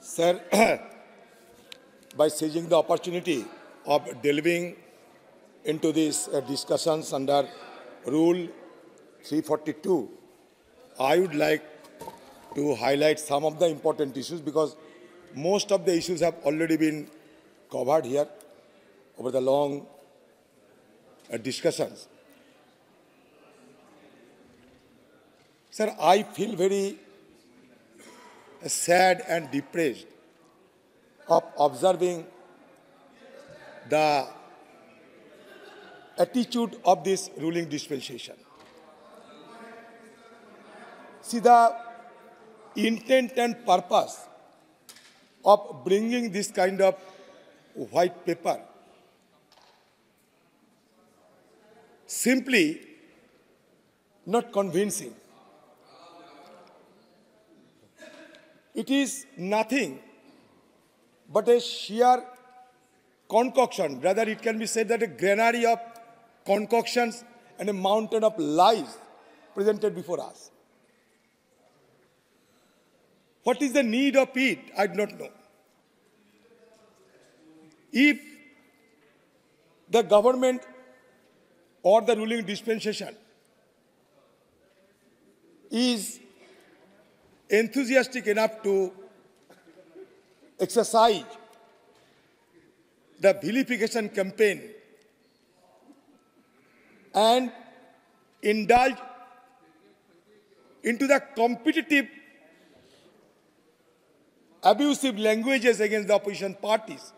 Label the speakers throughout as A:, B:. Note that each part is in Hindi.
A: Sir, by seizing the opportunity of delving into these discussions under Rule 342, I would like to highlight some of the important issues because most of the issues have already been covered here over the long discussions. Sir, I feel very sad and depressed of observing the attitude of this ruling dispensation. See, the intent and purpose of bringing this kind of white paper simply not convincing. It is nothing but a sheer concoction. Rather, it can be said that a granary of concoctions and a mountain of lies presented before us. What is the need of it? I do not know. If the government or the ruling dispensation is enthusiastic enough to exercise the vilification campaign and indulge into the competitive abusive languages against the opposition parties,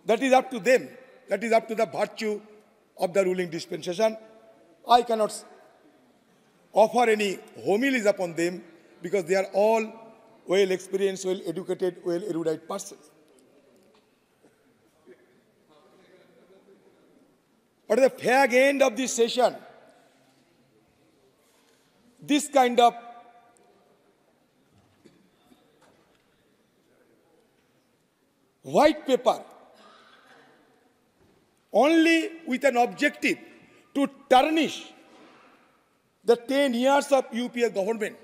A: that is up to them. That is up to the virtue of the ruling dispensation. I cannot offer any homilies upon them because they are all well-experienced, well-educated, well-erudite persons. But at the fag end of this session, this kind of white paper, only with an objective to tarnish the 10 years of UPA government,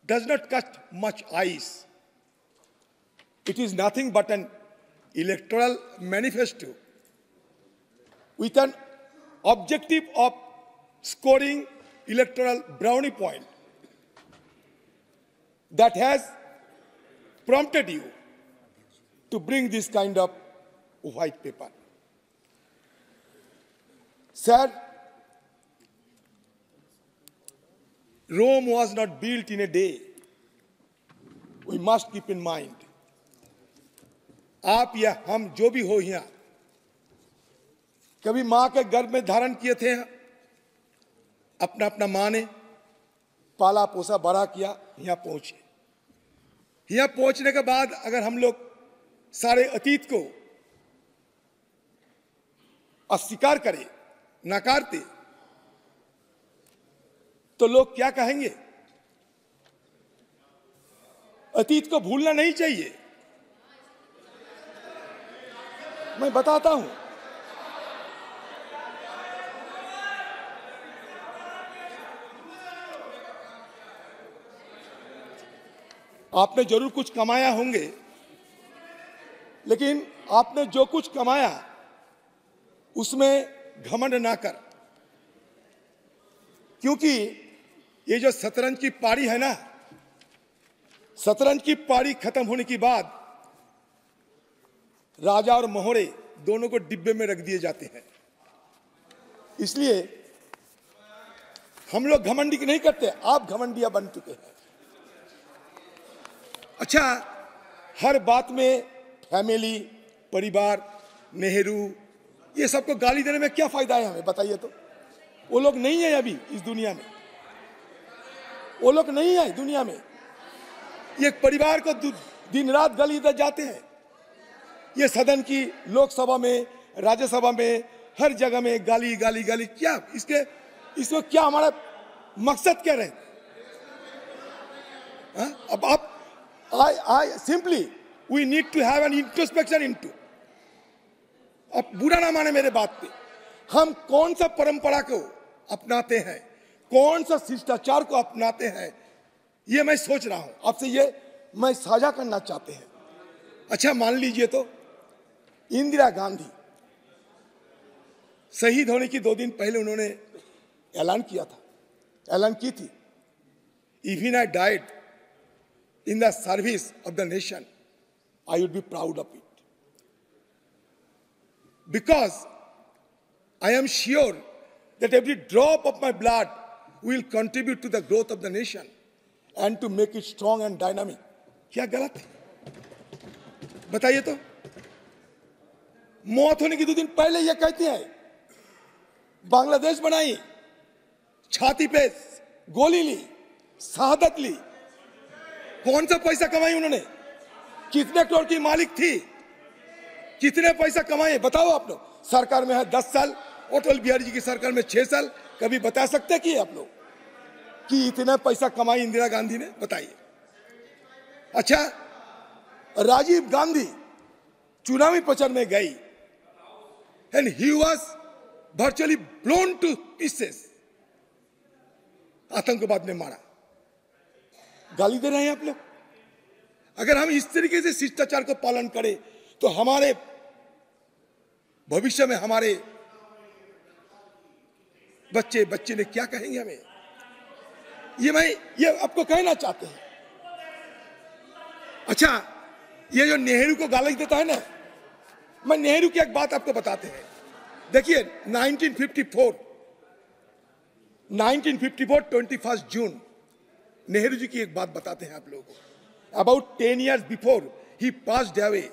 A: does not cut much ice. It is nothing but an electoral manifesto with an objective of scoring electoral brownie point that has prompted you to bring this kind of white paper. Sir, Rome was not built in a day. We must keep in mind. आप या हम जो भी हो यहाँ, कभी माँ के गर्भ में धारण किए थे, अपना अपना माँ ने पाला पोसा बड़ा किया, यहाँ पहुँचे। यहाँ पहुँचने के बाद अगर हम लोग सारे अतीत को अस्वीकार करें, नकारते, तो लोग क्या कहेंगे? अतीत को भूलना नहीं चाहिए। मैं बताता हूं। आपने जरूर कुछ कमाया होंगे, लेकिन आपने जो कुछ कमाया उसमें घमंड ना कर, क्योंकि ये जो शतरंज की पारी है ना, शतरंज की पारी खत्म होने के बाद राजा और मोहरे दोनों को डिब्बे में रख दिए जाते हैं। इसलिए हम लोग घमंडी नहीं करते, आप घमंडिया बन चुके हैं। अच्छा, हर बात में फैमिली, परिवार, नेहरू, ये सबको गाली देने में क्या फायदा है हमें? बताइए तो। वो लोग नहीं है अभी इस दुनिया में, वो लोग नहीं है दुनिया में। ये परिवार को दिन रात गाली दे जाते हैं। ये सदन की लोकसभा में, राज्यसभा में, हर जगह में गाली गाली गाली। क्या इसको क्या हमारा मकसद क्या रहे? अब आप I simply we need to have an introspection into। अब बुरा ना माने मेरे बात पे, हम कौन सा परंपरा को अपनाते हैं, कौन सा शिष्टाचार को अपनाते हैं, ये मैं सोच रहा हूं आपसे, ये मैं साझा करना चाहते हैं। अच्छा, मान लीजिए तो इंदिरा गांधी शहीद होने की 2 दिन पहले उन्होंने ऐलान की थी, even I died in the service of the nation, I would be proud of it, because I am sure that every drop of my blood will contribute to the growth of the nation and to make it strong and dynamic. क्या गलत है? बताइए तो। मौत होने की 2 दिन पहले यह कहती है, बांग्लादेश बनाई, छाती पे गोली ली, शहादत ली। कौन सा पैसा कमाई उन्होंने? कितने करोड़ की मालिक थी? कितने पैसा कमाए बताओ आप लोग। सरकार में है 10 साल, अटल बिहारी जी की सरकार में 6 साल। कभी बता सकते कि आप लोग कि इतना पैसा कमाई इंदिरा गांधी ने? बताइए। अच्छा, राजीव गांधी चुनावी प्रचार में गई and he was virtually blown two pieces, आतंकवाद ने मारा। गाली दे रहे हैं आप लोग। अगर हम इस तरीके से शिष्टाचार को पालन करें तो हमारे भविष्य में हमारे बच्चे ने क्या कहेंगे हमें? ये आपको कहना चाहते हैं। अच्छा, ये जो नेहरू को गाली देता है ना, मैं नेहरू की एक बात आपको बताते हैं। देखिए 1954 21 जून, नेहरू जी की एक बात बताते हैं आप लोगों को। About 10 years before he passed away,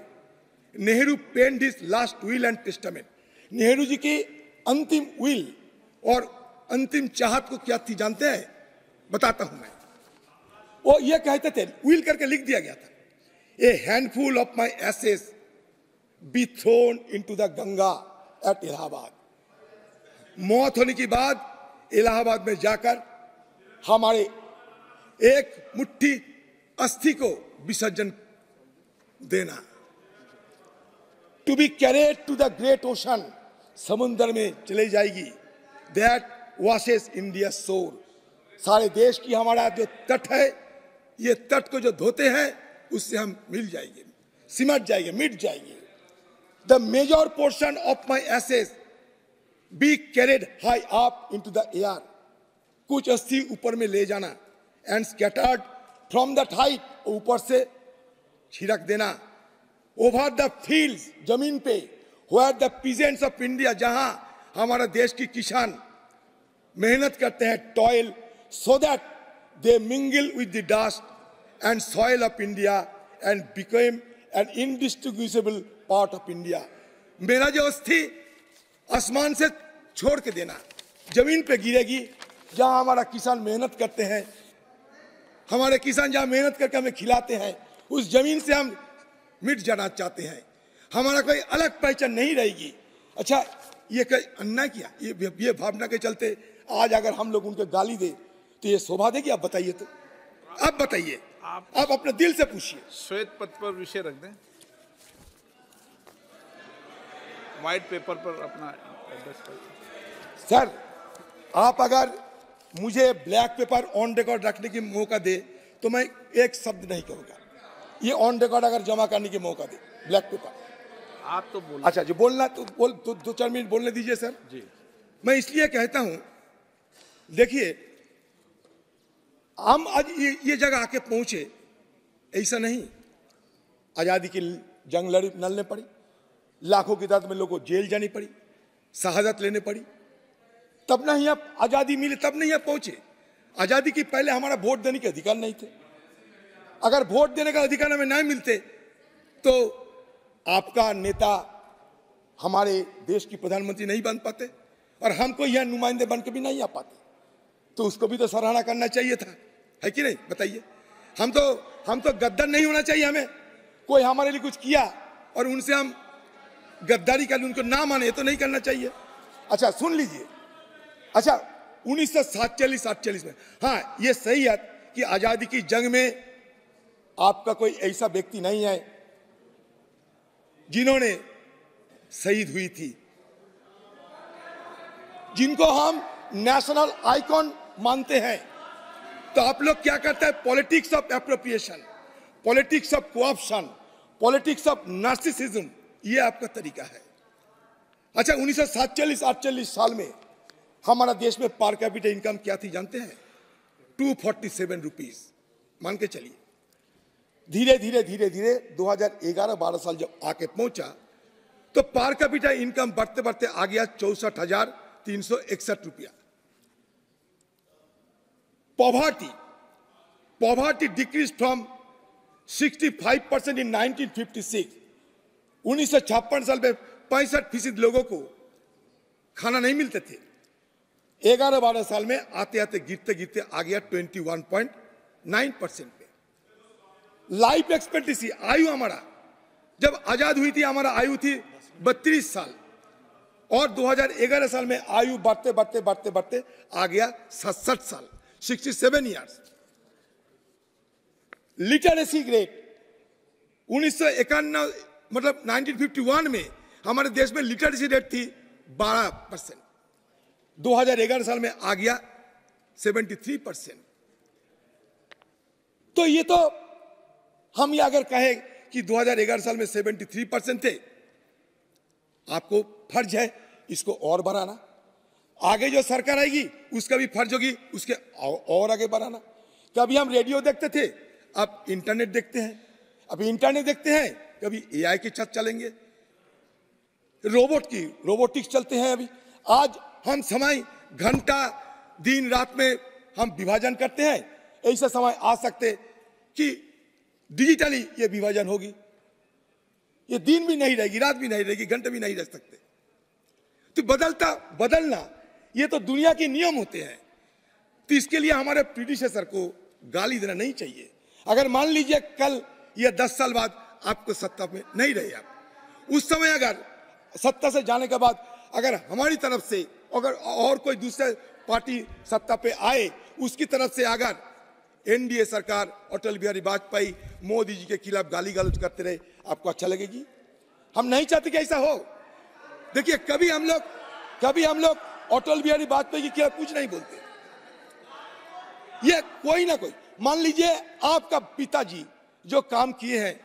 A: Nehru penned his last will and testament. Nehru ji की अंतिम विल और अंतिम चाहत को क्या थी जानते हैं? बताता हूं मैं। वो ये कहते थे, विल करके लिख दिया गया था, a handful of my ashes be thrown into the Ganga at Allahabad. मौत होने के बाद इलाहाबाद में जाकर हमारे एक मुट्ठी अस्थि को विसर्जन देना। To be carried to the great ocean, समुद्र में चले जाएगी। That washes India soul. सारे देश की हमारा जो तट है, ये तट को जो धोते हैं उससे हम मिल जाएंगे, सिमट जाएंगे, मिट जाएंगे। The major portion of my ashes be carried high up into the air. कुछ अस्थि ऊपर में ले जाना and scattered from that height, ऊपर से छिड़क देना। ओवर द फील्ड्स, जमीन पे, where the peasants of India, जहां हमारा देश की किसान मेहनत करते हैं, toil, so that they mingle with the dust and soil of India and became an indistinguishable part of India. मेरा जो अस्थि आसमान से छोड़ के देना, जमीन पे गिरेगी, जहां हमारा किसान मेहनत करते हैं, हमारे किसान जहां मेहनत करके हमें खिलाते हैं, उस जमीन से हम मिट जाना चाहते हैं। हमारा कोई अलग पहचान नहीं रहेगी। अच्छा, ये कोई अन्याय किया? ये भावना के चलते आज अगर हम लोग उनके गाली दे तो ये शोभा देगी? आप बताइए तो। आप बताइए, आप अपने दिल से पूछिए।
B: श्वेत पत्र पर विषय रख दें, व्हाइट पेपर पर अपना एड्रेस कर।
A: सर, आप अगर मुझे ब्लैक पेपर ऑन रिकॉर्ड रखने की मौका दे तो मैं एक शब्द नहीं कहूँगा। ये ऑन रिकॉर्ड अगर जमा करने की मौका दे, ब्लैक पेपर।
B: आप तो बोल।
A: अच्छा, जो बोलना तो बोल, 2-4 मिनट बोलने दीजिए सर
B: जी।
A: मैं इसलिए कहता हूं, देखिए हम आज ये जगह आके पहुंचे, ऐसा नहीं। आजादी की जंग लड़ने पड़ी, लाखों की तादाद में लोगों को जेल जानी पड़ी, शहादत लेने पड़ी, तब ना ही आप आजादी मिले, तब नहीं आप पहुंचे। आजादी की पहले हमारा वोट देने के अधिकार नहीं थे। अगर वोट देने का अधिकार हमें नहीं मिलते तो आपका नेता हमारे देश की प्रधानमंत्री नहीं बन पाते और हमको यह नुमाइंदे बन के भी नहीं आ पाते। तो उसको भी तो सराहना करना चाहिए था, है कि नहीं? बताइए। हम तो गद्दार नहीं होना चाहिए हमें। कोई हमारे लिए कुछ किया और उनसे हम गद्दारी कर, उनको ना माने तो नहीं करना चाहिए। अच्छा सुन लीजिए। अच्छा 1947-48 में, हाँ ये सही है कि आजादी की जंग में आपका कोई ऐसा व्यक्ति नहीं है जिन्होंने शहीद हुई थी, जिनको हम नेशनल आइकॉन मानते हैं, तो आप लोग क्या करते हैं? Politics of appropriation, politics of co-option, politics of narcissism, ये आपका तरीका है। अच्छा, 1947-48 साल में हमारा देश में पर कैपिटा इनकम क्या थी जानते हैं? 247 रुपीज। मान के चलिए धीरे धीरे धीरे धीरे 2011-12 साल जब आके पहुंचा तो पर कैपिटा इनकम बढ़ते बढ़ते आ गया 64,361 रुपया। पॉवर्टी डिक्रीज फ्रॉम 65% इन 1956। 1956 साल में 65% लोगों को खाना नहीं मिलते थे। 11-12 साल में आते आते गिरते गिरते आ गया 21.9% पे। लाइफ एक्सपेक्टेंसी, आयु हमारा जब आजाद हुई थी, हमारा आयु थी 32 साल और 2011 साल में आयु बढ़ते बढ़ते बढ़ते बढ़ते आ गया 67 साल, 67 ईयर्स। लिटरेसी रेट 1951 मतलब 1951 में हमारे देश में लिटरेसी रेट थी 12%, 2011 साल में आ गया 73%। तो ये तो हम ये अगर कहें कि 2011 साल में 73% थे, आपको फर्ज है इसको और बढ़ाना। आगे जो सरकार आएगी उसका भी फर्ज होगी उसके और आगे बढ़ाना। कभी हम रेडियो देखते थे, अब इंटरनेट देखते हैं, अभी इंटरनेट देखते हैं, कभी एआई की छत चलेंगे, रोबोटिक्स चलते हैं। अभी आज हम समय घंटा दिन रात में हम विभाजन करते हैं, ऐसा समय आ सकते कि डिजिटली ये विभाजन होगी, ये दिन भी नहीं रहेगी, रात भी नहीं रहेगी, घंटे भी नहीं रह सकते। तो बदलना ये तो दुनिया के नियम होते हैं। तो इसके लिए हमारे प्रीडिसेसर को गाली देना नहीं चाहिए। अगर मान लीजिए कल या 10 साल बाद आपको सत्ता में नहीं रहे, आप उस समय अगर सत्ता से जाने के बाद अगर हमारी तरफ से अगर और कोई दूसरे पार्टी सत्ता पे आए, उसकी तरफ से अगर एनडीए सरकार अटल बिहारी वाजपेयी मोदी जी के खिलाफ गाली गलौज करते रहे, आपको अच्छा लगेगी? हम नहीं चाहते कि ऐसा हो। देखिए कभी हम लोग अटल बिहारी वाजपेयी के खिलाफ कुछ नहीं बोलते। ये कोई ना कोई, मान लीजिए आपका पिताजी जो काम किए हैं,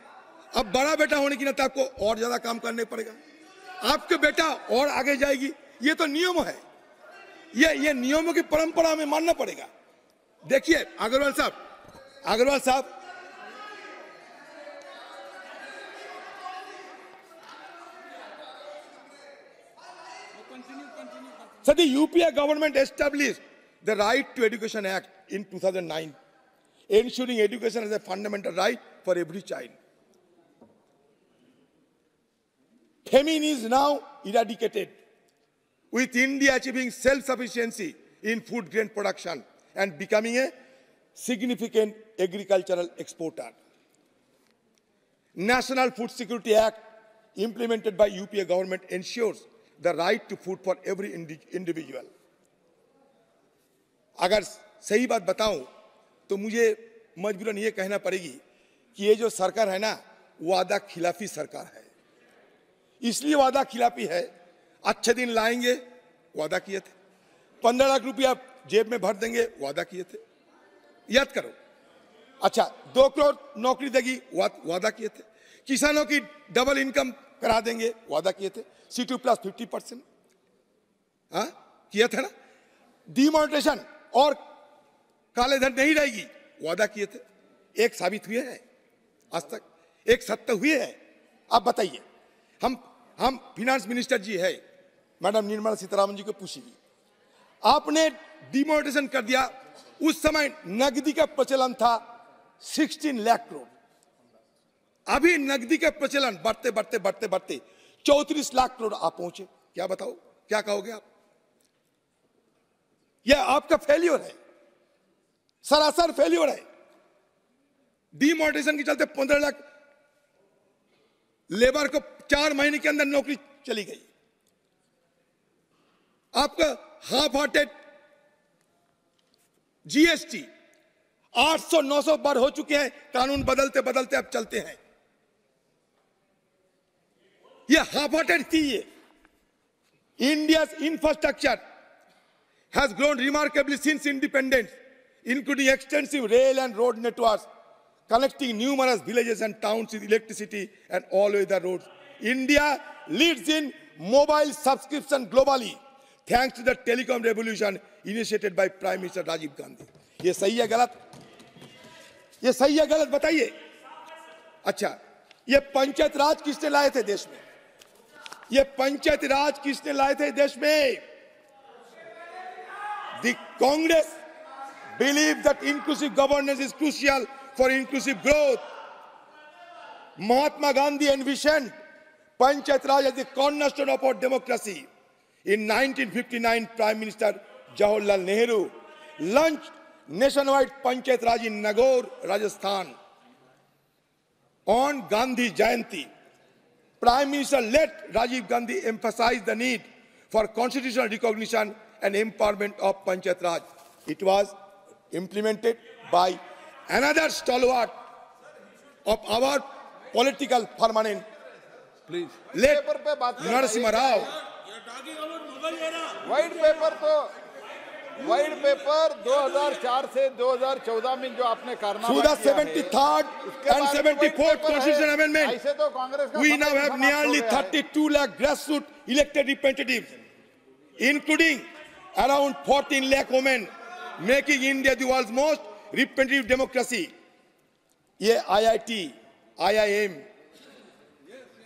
A: अब बड़ा बेटा होने की नाते आपको और ज्यादा काम करने पड़ेगा, आपके बेटा और आगे जाएगी। ये तो नियम है, ये नियमों की परंपरा हमें मानना पड़ेगा। देखिए अग्रवाल साहब So the UPA government established the Right to Education Act in 2009, ensuring education as a fundamental right for every child. Famine is now eradicated, with India achieving self-sufficiency in food grain production and becoming a significant agricultural exporter. National Food Security Act implemented by UPA government ensures the right to food for every individual. अगर सही बात बताऊं तो मुझे मजबूरन ये कहना पड़ेगी कि ये जो सरकार है ना, वादा खिलाफी सरकार है। इसलिए वादा खिलाफी है, अच्छे दिन लाएंगे वादा किए थे, 15 लाख रुपया जेब में भर देंगे वादा किए थे, याद करो। अच्छा 2 करोड़ नौकरी देगी वादा किए थे, किसानों की डबल इनकम करा देंगे वादा किए थे, C2 प्लस 50% किया था ना, डिमोनेटाइजेशन और काले धन नहीं रहेगी वादा किए थे। एक साबित हुए हैं आज तक, एक सत्य हुए हैं? आप बताइए। हम फिनांस मिनिस्टर जी है मैडम निर्मला सीतारामन जी को पूछिए, आपने डिमोनेटाइजेशन कर दिया। उस समय नकदी का प्रचलन था 16 लाख करोड़, अभी नकदी का प्रचलन बढ़ते बढ़ते बढ़ते बढ़ते 34 लाख करोड़ आप पहुंचे। क्या बताओ, क्या कहोगे आप? यह आपका फेल्योर है, सरासर फेल्योर है। डिमोनेटाइजेशन के चलते 15 लाख लेबर को 4 महीने के अंदर नौकरी चली गई। आपका हाफ हार्टेड जीएसटी 800-900 बार हो चुके हैं, कानून बदलते बदलते अब चलते हैं। ये हाफ हार्टेड थी। ये India infrastructure has grown remarkably since independence, including extensive rail and road networks connecting numerous villages and towns with electricity and all-weather roads. India leads in mobile subscription globally, thanks to the telecom revolution initiated by Prime Minister Rajiv Gandhi. ये सही है गलत? ये सही है गलत बताइए? अच्छा, ये पंचायत राज किसने लाए थे देश में? ये पंचायत राज किसने लाए थे देश में? The Congress believes that inclusive governance is crucial for inclusive growth. Mahatma Gandhi envisioned Panchayat Raj as the cornerstone of our democracy. In 1959, Prime Minister Jawaharlal Nehru launched nationwide Panchayat Raj in Nagaur, Rajasthan. On Gandhi Jayanti, Prime Minister let Rajiv Gandhi emphasize the need for constitutional recognition and empowerment of Panchayat Raj. It was implemented by another stalwart of our political permanent,
B: please
A: late
C: paper पे बात
A: Narasimha Rao.
C: वाइट पेपर 2004 से 2014 में जो आपने कारनामा
A: Through the
C: किया है,
A: 73rd and 74th Constitutional Amendment,
C: ऐसे तो कांग्रेस का
A: we now
C: समर्थन
A: have
C: समाप्त
A: nearly
C: हो गया है।
A: 32 lakh grassroots elected representatives, including around 14 lakh women, making India the world's most representative democracy. ये IIT, IIM,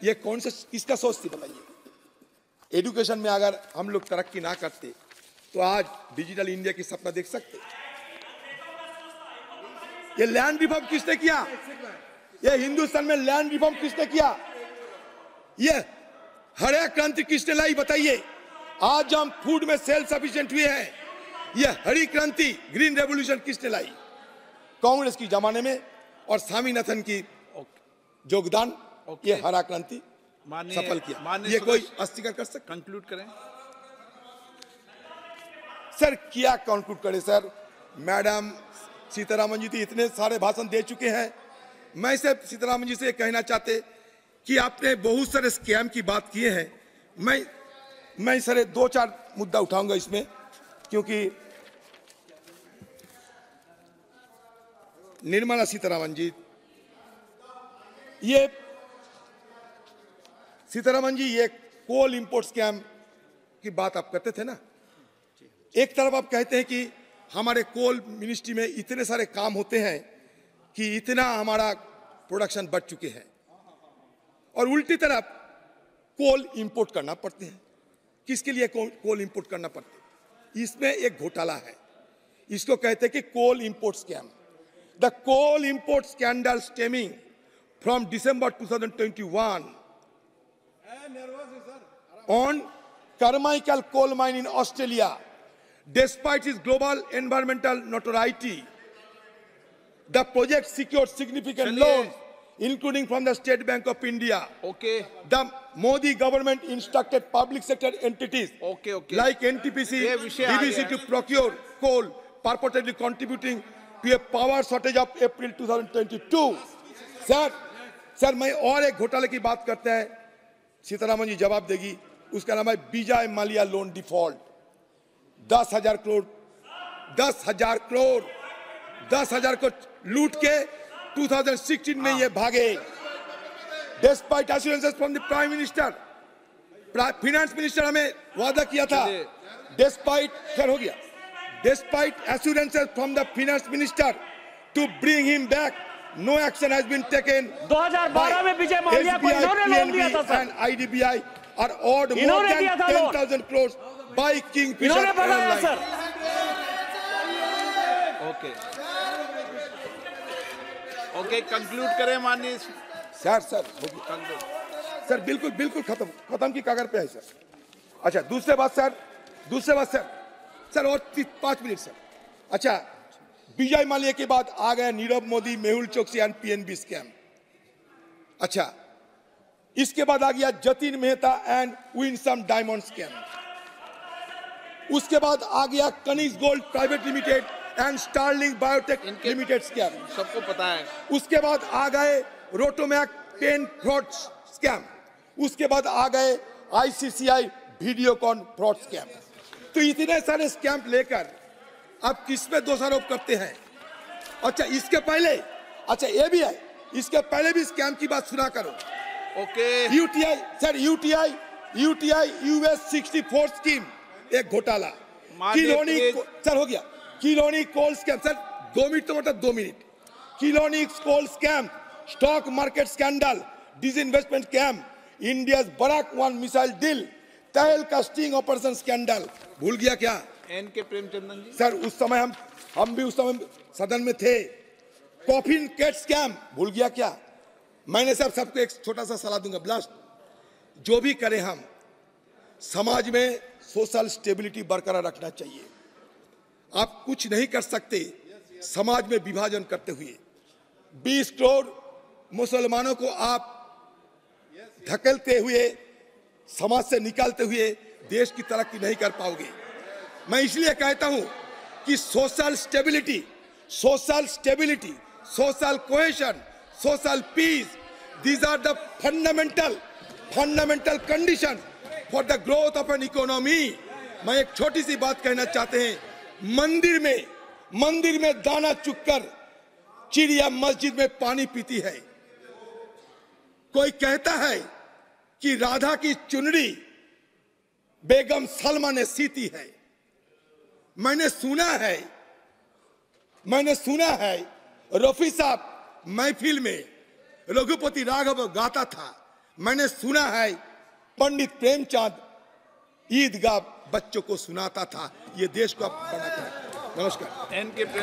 A: ये कौन सा किसका सोच थी बताइए? एजुकेशन में अगर हम लोग तरक्की ना करते तो आज डिजिटल इंडिया की सपना देख सकते? ये लैंड रिफॉर्म किसने किया? ये हिंदुस्तान में लैंड रिफॉर्म किसने किया? ये हरित क्रांति किसने लाई बताइए? आज हम फूड में सेल्फ सफिशिएंट हुए हैं, ये हरी क्रांति ग्रीन रेवोल्यूशन किसने लाई? कांग्रेस की जमाने में और स्वामीनाथन की योगदान, ये हरा क्रांति सफल किया। ये कोई अस्वीकार कर सकता?
B: कंक्लूड करें
A: सर। क्या कंक्लूड करें सर? मैडम सीतारामन जी तो इतने सारे भाषण दे चुके हैं। मैं सिर्फ सीतारामन जी से कहना चाहते कि आपने बहुत सारे स्कैम की बात किए हैं। मैं सर 2-4 मुद्दा उठाऊंगा इसमें, क्योंकि निर्मला सीतारामन जी, ये सीतारामन जी ये कोल इंपोर्ट स्कैम की बात आप करते थे ना। एक तरफ आप कहते हैं कि हमारे कोल मिनिस्ट्री में इतने सारे काम होते हैं कि इतना हमारा प्रोडक्शन बढ़ चुके हैं, और उल्टी तरफ कोल इंपोर्ट करना पड़ते हैं। किसके लिए कोल इंपोर्ट करना पड़ते हैं? इसमें एक घोटाला है, इसको कहते हैं कि coal import scam. The coal import scandal stemming from December 2021 on Carmichael coal mine in Australia. Despite its global environmental notoriety, the project secured significant loans, including from the State Bank of India.
B: Okay.
A: The Modi government instructed public sector entities like NTPC, BBC to procure coal, purportedly contributing to a power shortage of April 2022. Sir मैं और एक घोटाले की बात करते हैं, सीतारामन जी जवाब देगी। उसका नाम है विजय माल्या लोन डिफॉल्ट। 10,000 करोड़ 10,000 को लूट के 2016 में ये भागे। Despite assurances from the Prime Minister, Finance Minister हमें वादा किया था। Despite assurances from the Finance Minister to bring him back, no action has been taken.
D: 2012 में विजय माल्या को इन्होंने लोन दिया था sir.
A: and IDBI are owed more than 10,000 crores by Kingfisher
D: इन्होंने बताया
A: Airlines.
D: सर।
B: ओके कंक्लूड करें माननीय
A: सर बिल्कुल खत्म की कागर पे है सर। अच्छा दूसरे बात सर और 5 मिनट सर। अच्छा, विजय माल्या के बाद आ गया Nirav Modi, Mehul Choksi and PNB scam. अच्छा, इसके बाद आ गया Jatin Mehta and Winsome Diamond scam. उसके बाद आ गया Kanishk Gold Private Limited and Sterling Biotech Limited scam.
B: सबको पता है।
A: उसके बाद आ गए रोटोमैक पेन फ्रॉड स्कैम। उसके बाद आ गए आईसीसीआई वीडियोकॉन फ्रॉड स्कैम। तो इतने सारे स्कैम लेकर आप किस पे दोषारोप करते हैं? अच्छा इसके पहले, अच्छा ये भी है, इसके पहले भी स्कैम की बात सुना करो।
B: Okay
A: UTI sir, UTI US 64 scheme एक घोटाला। किलोनी सर हो गया, किलोनी कोल स्कैम सर 2 मिनट तो मतलब 2 मिनट। किलोनी coal scam, stock market scandal, disinvestment scam, India Barak 1 missile deal, तेल का स्टिंग ऑपरेशन स्कैंडल। भूल गया क्या?
B: एन.के. प्रेमचंदन जी
A: सर उस समय हम भी उस समय सदन में थे। कॉफिन कैट स्कैम भूल गया क्या? मैंने सबको एक छोटा सा सलाह दूंगा, ब्लास्ट जो भी करें हम समाज में सोशल स्टेबिलिटी बरकरार रखना चाहिए। आप कुछ नहीं कर सकते समाज में विभाजन करते हुए। 20 करोड़ मुसलमानों को आप धकेलते हुए, समाज से निकालते हुए देश की तरक्की नहीं कर पाओगे। मैं इसलिए कहता हूं कि social stability, social cohesion, social peace, these are the fundamental condition for the growth of an economy। मैं एक छोटी सी बात कहना चाहते हैं, मंदिर में दाना चुगकर चिड़िया मस्जिद में पानी पीती है। कोई कहता है कि राधा की चुनरी बेगम सलमा ने सीती है। मैंने सुना है रफी साहब महफिल में रघुपति राघव गाता था। मैंने सुना है पंडित प्रेमचंद ईदगाह बच्चों को सुनाता था। ये देश को आप बनाता है। नमस्कार।
B: एन.के.